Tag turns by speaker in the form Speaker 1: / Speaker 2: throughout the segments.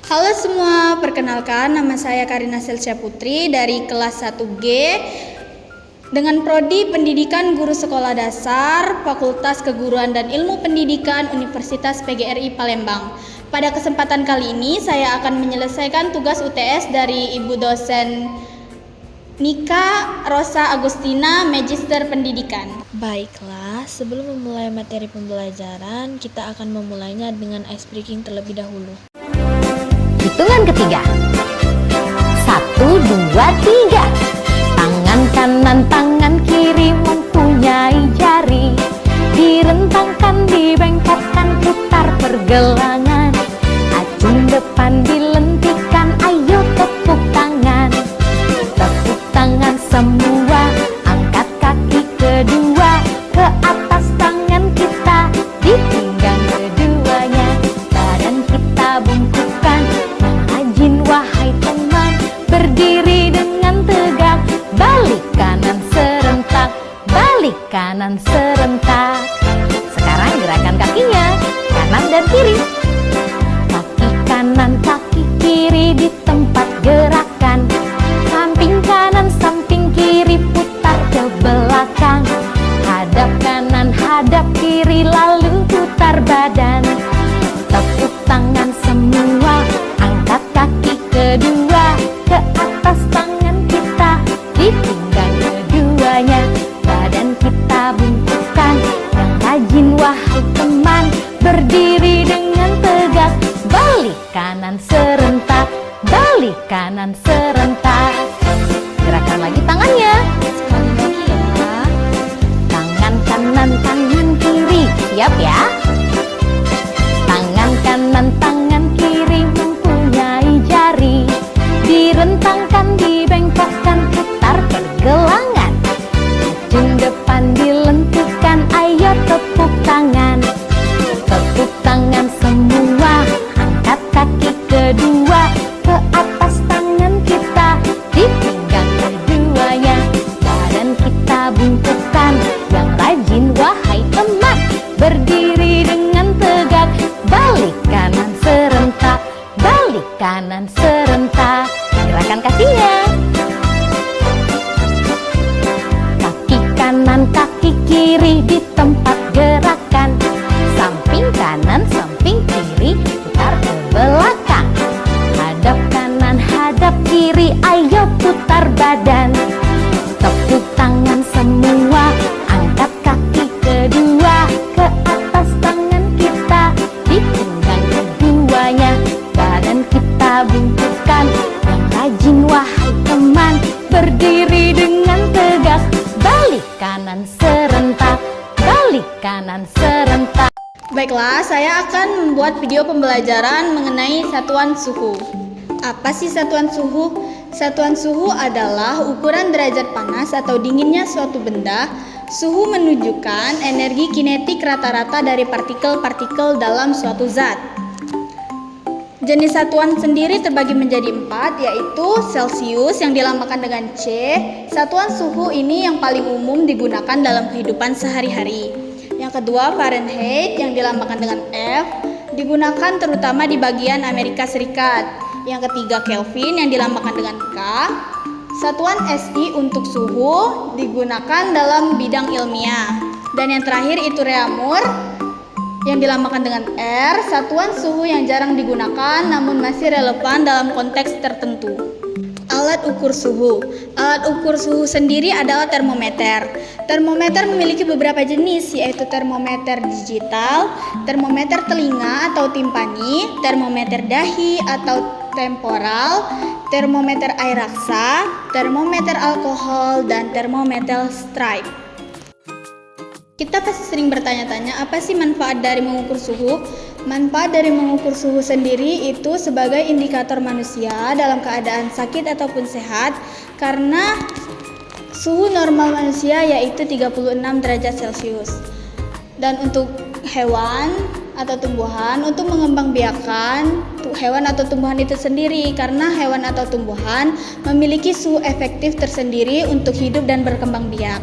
Speaker 1: Halo semua, perkenalkan nama saya Karina Selsia Putri dari kelas 1G dengan Prodi Pendidikan Guru Sekolah Dasar, Fakultas Keguruan dan Ilmu Pendidikan Universitas PGRI Palembang. Pada kesempatan kali ini saya akan menyelesaikan tugas UTS dari Ibu dosen Nika Rosa Agustina, Magister Pendidikan.
Speaker 2: Baiklah, sebelum memulai materi pembelajaran, kita akan memulainya dengan ice breaking terlebih dahulu.
Speaker 3: Hitungan ketiga. 1, 2, 3. Tangan kanan, tangan kiri mempunyai jari. Direntangkan, dibengkokkan, putar pergelangan. Acung depan dilentikan, ayo tepuk tangan. Tepuk tangan semua, angkat kaki kedua. Ke atas tangan kita, di pinggang keduanya. Badan kita bungkukkan, wahai teman, berdiri dengan tegak. Balik kanan serentak, balik kanan serentak. Sekarang gerakan kakinya, kanan dan kiri. Kaki kanan, kaki kiri di tempat gerakan. Samping kanan, samping kiri, putar ke belakang. Hadap kanan, hadap kiri, lalu putar badan. Tepuk tangan semua, angkat kaki kedua. Ke atas tangan kita, di pinggang keduanya. Badan kita bungkukkan, yang rajin wahai teman, berdiri dengan tegak. Balik kanan serentak, balik kanan serentak. Gerakan lagi tangannya,
Speaker 1: Sekali lagi ya.
Speaker 3: tangan kanan, tangan kiri. Siap ya? Tangan kanan, tangan kiri mempunyai jari. Direntangkan, dibengkokkan, putar pergelangan. Acung depan dilentikan, ayo tepuk tangan. Tepuk tangan semua, angkat kaki kedua. Ke atas tangan kita, di pinggang keduanya. Badan kita bungkukkan, yang rajin wahai teman, berdiri dengan tegak. Balik kanan serentak, balik kanan serentak. Gerakan kakinya, kaki kanan, kaki kiri di tempat gerakan. Samping kanan, samping kiri, putar ke belakang. Hadap kanan, hadap kiri, ayo putar badan. Tepuk tangan semua, angkat kaki kedua. Ke atas tangan kita, di pinggang keduanya. Badan kita bungkukkan, yang rajin wahai teman, berdiri dengan tegak. Balik kanan serentak, balik kanan serentak.
Speaker 1: Baiklah, saya akan membuat video pembelajaran mengenai satuan suhu. Apa sih satuan suhu? Satuan suhu adalah ukuran derajat panas atau dinginnya suatu benda. Suhu menunjukkan energi kinetik rata-rata dari partikel-partikel dalam suatu zat. Jenis satuan sendiri terbagi menjadi 4, yaitu Celsius yang dilambangkan dengan C. Satuan suhu ini yang paling umum digunakan dalam kehidupan sehari-hari. Yang kedua, Fahrenheit yang dilambangkan dengan F, digunakan terutama di bagian Amerika Serikat. Yang ketiga, Kelvin yang dilambangkan dengan K. Satuan SI untuk suhu digunakan dalam bidang ilmiah. Dan yang terakhir itu Reaumur yang dilambangkan dengan R, satuan suhu yang jarang digunakan namun masih relevan dalam konteks tertentu. Alat ukur suhu. Alat ukur suhu sendiri adalah termometer. Termometer memiliki beberapa jenis, yaitu termometer digital, termometer telinga atau timpani, termometer dahi atau temporal, termometer air raksa, termometer alkohol, dan termometer stripe. Kita pasti sering bertanya-tanya, apa sih manfaat dari mengukur suhu? Manfaat dari mengukur suhu sendiri itu sebagai indikator manusia dalam keadaan sakit ataupun sehat, karena suhu normal manusia yaitu 36 derajat Celcius. Dan untuk hewan atau tumbuhan, untuk mengembangbiakan hewan atau tumbuhan itu sendiri, karena hewan atau tumbuhan memiliki suhu efektif tersendiri untuk hidup dan berkembang biak.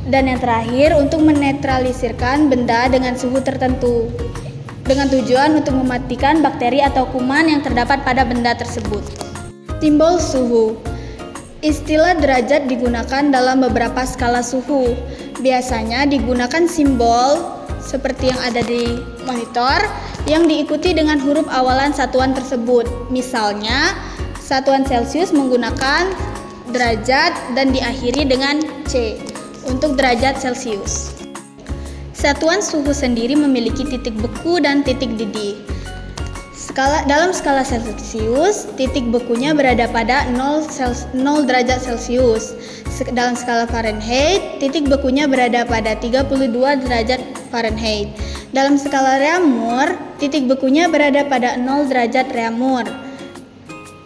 Speaker 1: Dan yang terakhir, untuk menetralisirkan benda dengan suhu tertentu. dengan tujuan untuk mematikan bakteri atau kuman yang terdapat pada benda tersebut. Simbol suhu. Istilah derajat digunakan dalam beberapa skala suhu. Biasanya digunakan simbol seperti yang ada di monitor yang diikuti dengan huruf awalan satuan tersebut. Misalnya, satuan Celcius menggunakan derajat dan diakhiri dengan C untuk derajat Celcius. Satuan suhu sendiri memiliki titik beku dan titik didih. Dalam skala Celcius, titik bekunya berada pada 0 derajat Celcius. Dalam skala Fahrenheit, titik bekunya berada pada 32 derajat Fahrenheit. Dalam skala Reaumur, titik bekunya berada pada 0 derajat Reaumur.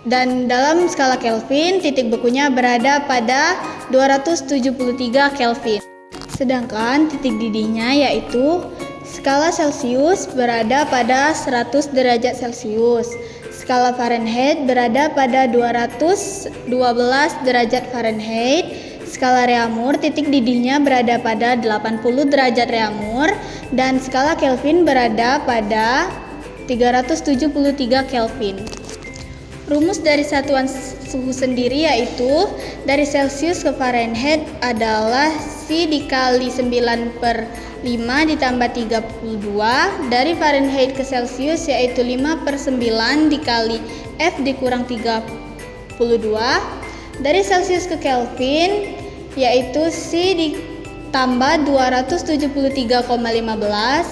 Speaker 1: Dan dalam skala Kelvin, titik bekunya berada pada 273 Kelvin. Sedangkan titik didihnya yaitu skala Celcius berada pada 100 derajat Celcius. Skala Fahrenheit berada pada 212 derajat Fahrenheit. Skala Reaumur titik didihnya berada pada 80 derajat Reaumur dan skala Kelvin berada pada 373 Kelvin. Rumus dari satuan suhu sendiri yaitu dari Celcius ke Fahrenheit adalah C dikali 9/5 ditambah 32. Dari Fahrenheit ke Celcius yaitu 5/9 dikali F dikurang 32. Dari Celcius ke Kelvin yaitu C ditambah 273,15.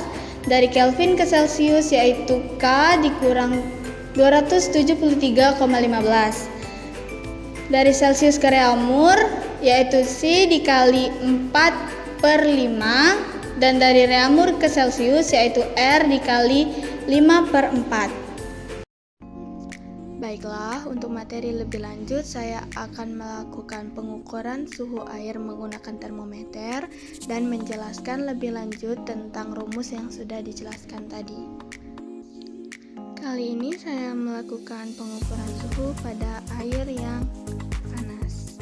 Speaker 1: Dari Kelvin ke Celcius yaitu K dikurang 273,15. Dari Celcius ke Reaumur yaitu C dikali 4/5 dan dari Reaumur ke Celcius yaitu R dikali 5/4. Baiklah, untuk materi lebih lanjut saya akan melakukan pengukuran suhu air menggunakan termometer dan menjelaskan lebih lanjut tentang rumus yang sudah dijelaskan tadi. Kali ini saya melakukan pengukuran suhu pada air yang panas.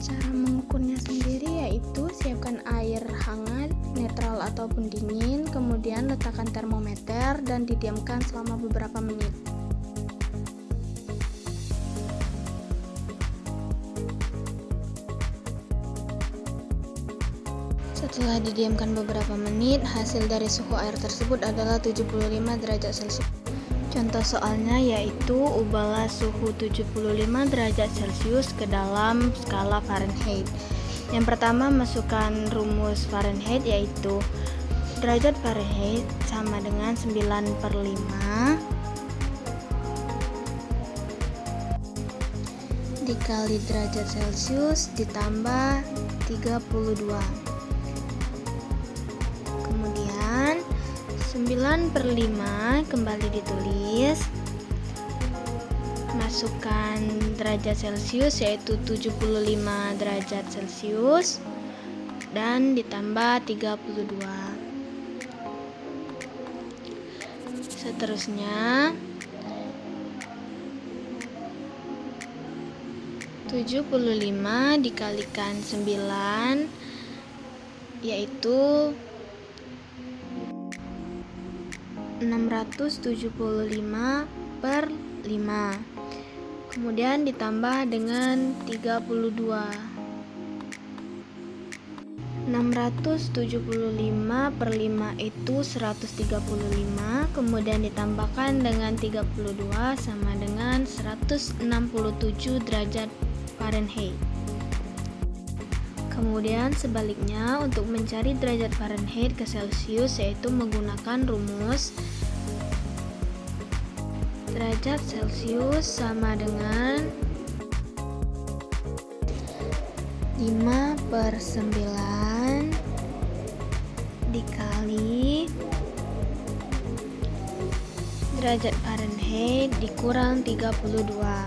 Speaker 1: Cara mengukurnya sendiri yaitu siapkan air hangat, netral ataupun dingin, kemudian letakkan termometer dan didiamkan selama beberapa menit. Setelah didiamkan beberapa menit, hasil dari suhu air tersebut adalah 75 derajat Celcius. Contoh soalnya yaitu ubahlah suhu 75 derajat Celcius ke dalam skala Fahrenheit. Yang pertama, masukkan rumus Fahrenheit yaitu derajat Fahrenheit sama dengan 9/5 dikali derajat Celcius ditambah 32. Kemudian 9/5 kembali ditulis, masukkan derajat Celcius yaitu 75 derajat Celcius dan ditambah 32. Seterusnya 75 dikalikan 9 yaitu 675/5, kemudian ditambah dengan 32. 675/5 itu 135, kemudian ditambahkan dengan 32 sama dengan 167 derajat Fahrenheit. Kemudian sebaliknya, untuk mencari derajat Fahrenheit ke Celcius yaitu menggunakan rumus derajat Celcius sama dengan 5/9 dikali derajat Fahrenheit dikurang 32.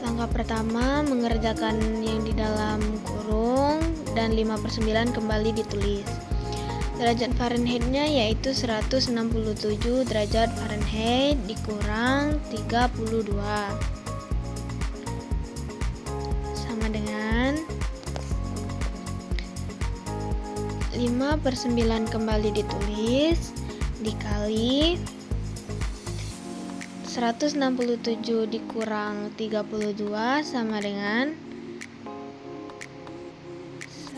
Speaker 1: Langkah pertama, mengerjakan yang di dalam kurung dan 5/9 kembali ditulis. Derajat Fahrenheitnya yaitu 167 derajat Fahrenheit dikurang 32 sama dengan
Speaker 2: 5/9 kembali ditulis, dikali 167 dikurang 32 sama dengan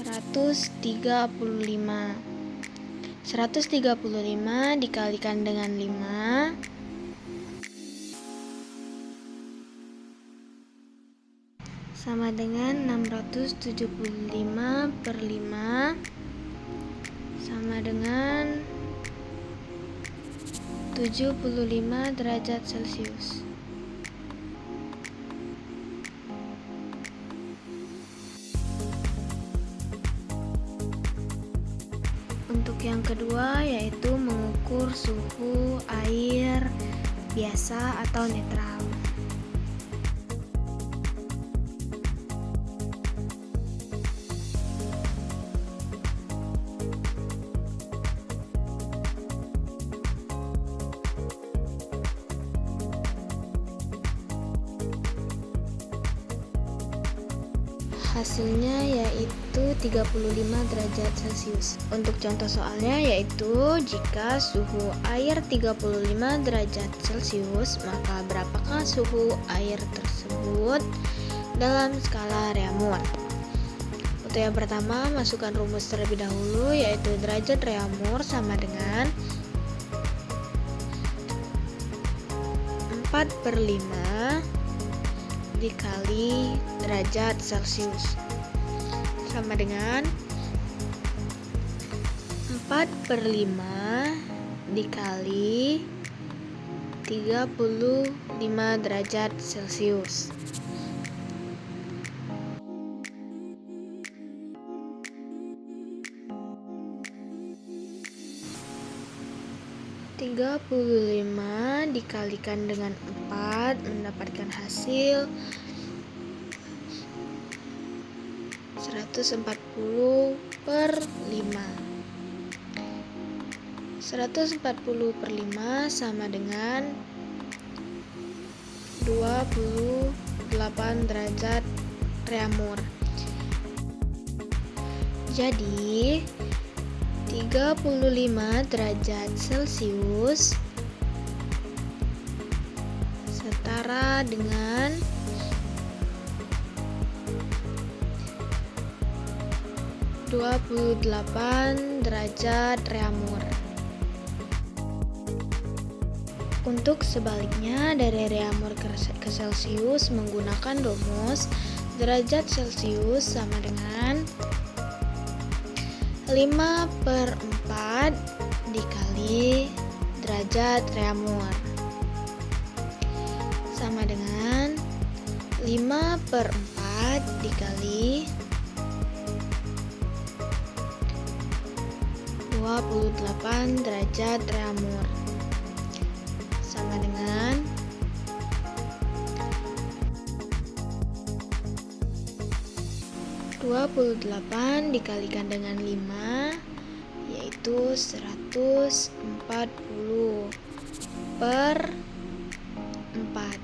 Speaker 2: 135. 135 dikalikan dengan 5 sama dengan 675/5 sama dengan 75 derajat Celcius. Untuk yang kedua yaitu mengukur suhu air biasa atau netral. Hasilnya yaitu 35 derajat Celcius. Untuk contoh soalnya yaitu jika suhu air 35 derajat Celcius, maka berapakah suhu air tersebut dalam skala Reaumur? Untuk yang pertama, masukkan rumus terlebih dahulu yaitu derajat Reaumur sama dengan 4/5 dikali derajat Celcius sama dengan 4/5 dikali 35 derajat Celcius. Tiga puluh lima dikalikan dengan 4 mendapatkan hasil 140/5. 140/5 sama dengan 28 derajat Reaumur. Jadi 35 derajat Celcius setara dengan 28 derajat Reaumur. Untuk sebaliknya dari Reaumur ke Celcius menggunakan rumus derajat Celcius sama dengan 5/4 dikali derajat Reaumur sama dengan 5/4 dikali 28 derajat Reaumur sama dengan 28 dikalikan dengan 5 yaitu 140/4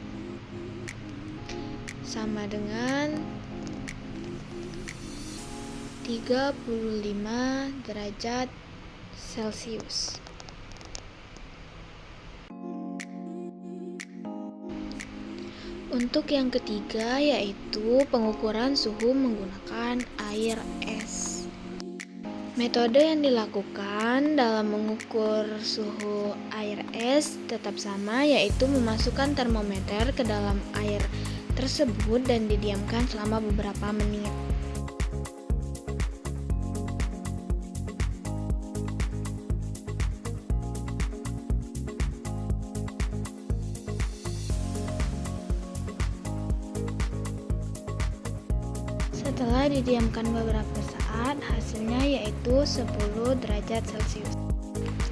Speaker 2: sama dengan 35 derajat Celcius. Untuk yang ketiga yaitu pengukuran suhu menggunakan air es. Metode yang dilakukan dalam mengukur suhu air es tetap sama, yaitu memasukkan termometer ke dalam air tersebut dan didiamkan selama beberapa menit. Setelah didiamkan beberapa saat, hasilnya yaitu 10 derajat Celcius.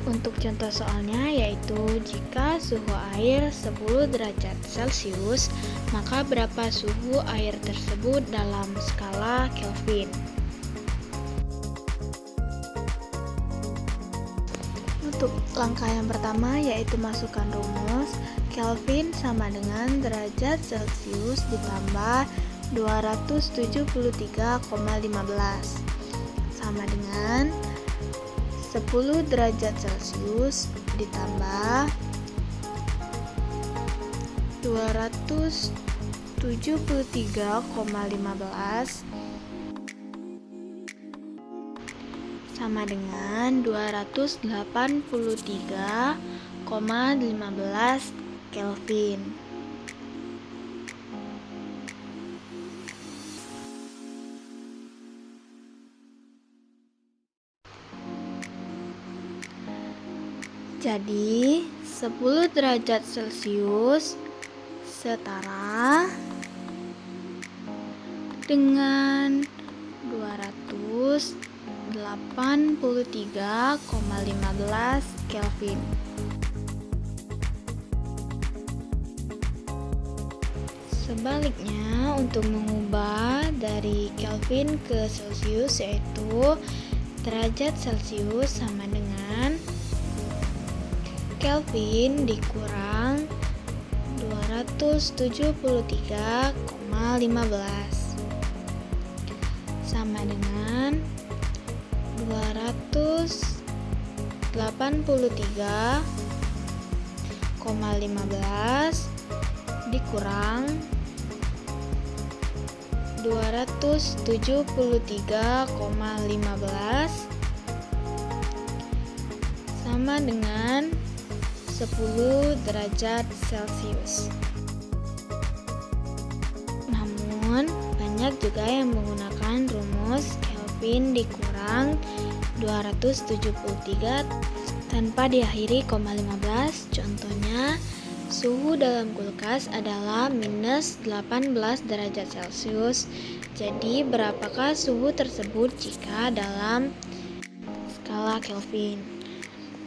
Speaker 2: Untuk contoh soalnya yaitu jika suhu air 10 derajat Celcius, maka berapa suhu air tersebut dalam skala Kelvin? Untuk langkah yang pertama yaitu masukkan rumus Kelvin sama dengan derajat Celcius ditambah 273,15 sama dengan 10 derajat Celcius ditambah 273,15 sama dengan 283,15 Kelvin. Jadi 10 derajat Celcius setara dengan 283,15 Kelvin. Sebaliknya, untuk mengubah dari Kelvin ke Celcius, yaitu derajat Celcius sama dengan Kelvin dikurang 273,15 sama dengan 283,15 dikurang 273,15 sama dengan 10 derajat Celcius. Namun, banyak juga yang menggunakan rumus Kelvin dikurang 273 tanpa diakhiri koma 15. Contohnya, suhu dalam kulkas adalah minus 18 derajat Celcius. Jadi, berapakah suhu tersebut jika dalam skala Kelvin?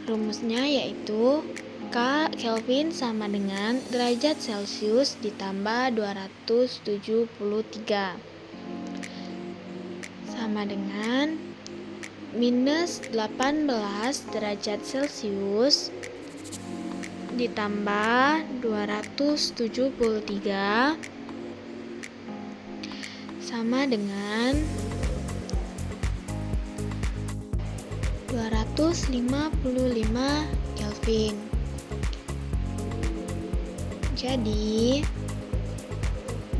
Speaker 2: Rumusnya yaitu K Kelvin sama dengan derajat Celcius ditambah 273 sama dengan minus 18 derajat Celcius ditambah 273 sama dengan 255 Kelvin. Jadi,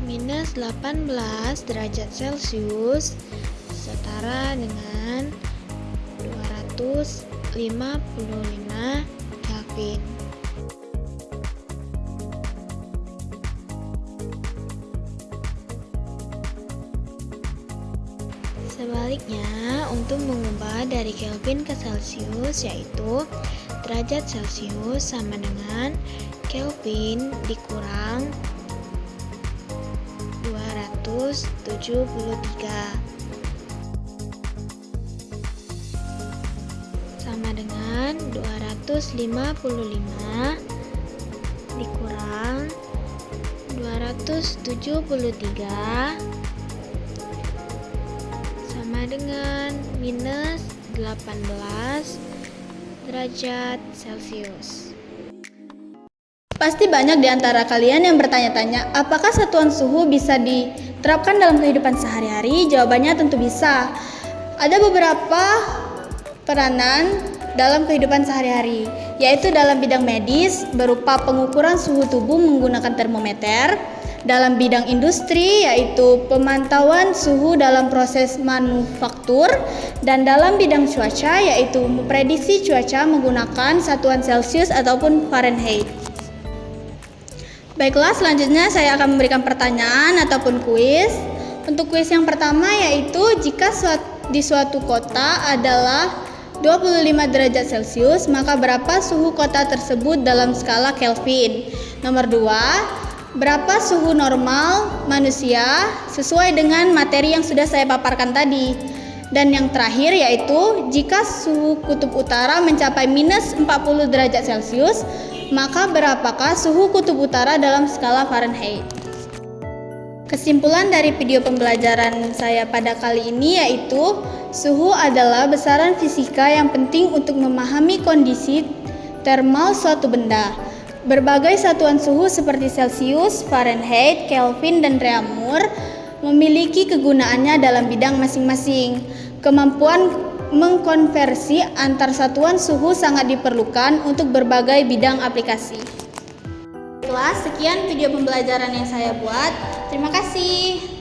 Speaker 2: minus 18 derajat Celcius setara dengan 255 Kelvin. Sebaliknya, untuk mengubah dari Kelvin ke Celcius, yaitu derajat Celcius sama dengan Kelvin dikurang 273 sama dengan 255 dikurang 273 sama dengan minus 18 derajat Celcius.
Speaker 1: Pasti banyak di antara kalian yang bertanya-tanya, apakah satuan suhu bisa diterapkan dalam kehidupan sehari-hari? Jawabannya tentu bisa. Ada beberapa peranan dalam kehidupan sehari-hari, yaitu dalam bidang medis berupa pengukuran suhu tubuh menggunakan termometer, dalam bidang industri yaitu pemantauan suhu dalam proses manufaktur, dan dalam bidang cuaca yaitu memprediksi cuaca menggunakan satuan Celcius ataupun Fahrenheit. Baiklah, selanjutnya saya akan memberikan pertanyaan ataupun kuis. Untuk kuis yang pertama yaitu jika di suatu kota adalah 25 derajat Celcius, maka berapa suhu kota tersebut dalam skala Kelvin? Nomor 2, berapa suhu normal manusia sesuai dengan materi yang sudah saya paparkan tadi? Dan yang terakhir yaitu jika suhu kutub utara mencapai minus 40 derajat Celcius, maka berapakah suhu kutub utara dalam skala Fahrenheit? Kesimpulan dari video pembelajaran saya pada kali ini yaitu suhu adalah besaran fisika yang penting untuk memahami kondisi termal suatu benda. Berbagai satuan suhu seperti Celcius, Fahrenheit, Kelvin, dan Reaumur memiliki kegunaannya dalam bidang masing-masing. Kemampuan Mengkonversi antar satuan suhu sangat diperlukan untuk berbagai bidang aplikasi. Sekian video pembelajaran yang saya buat. Terima kasih.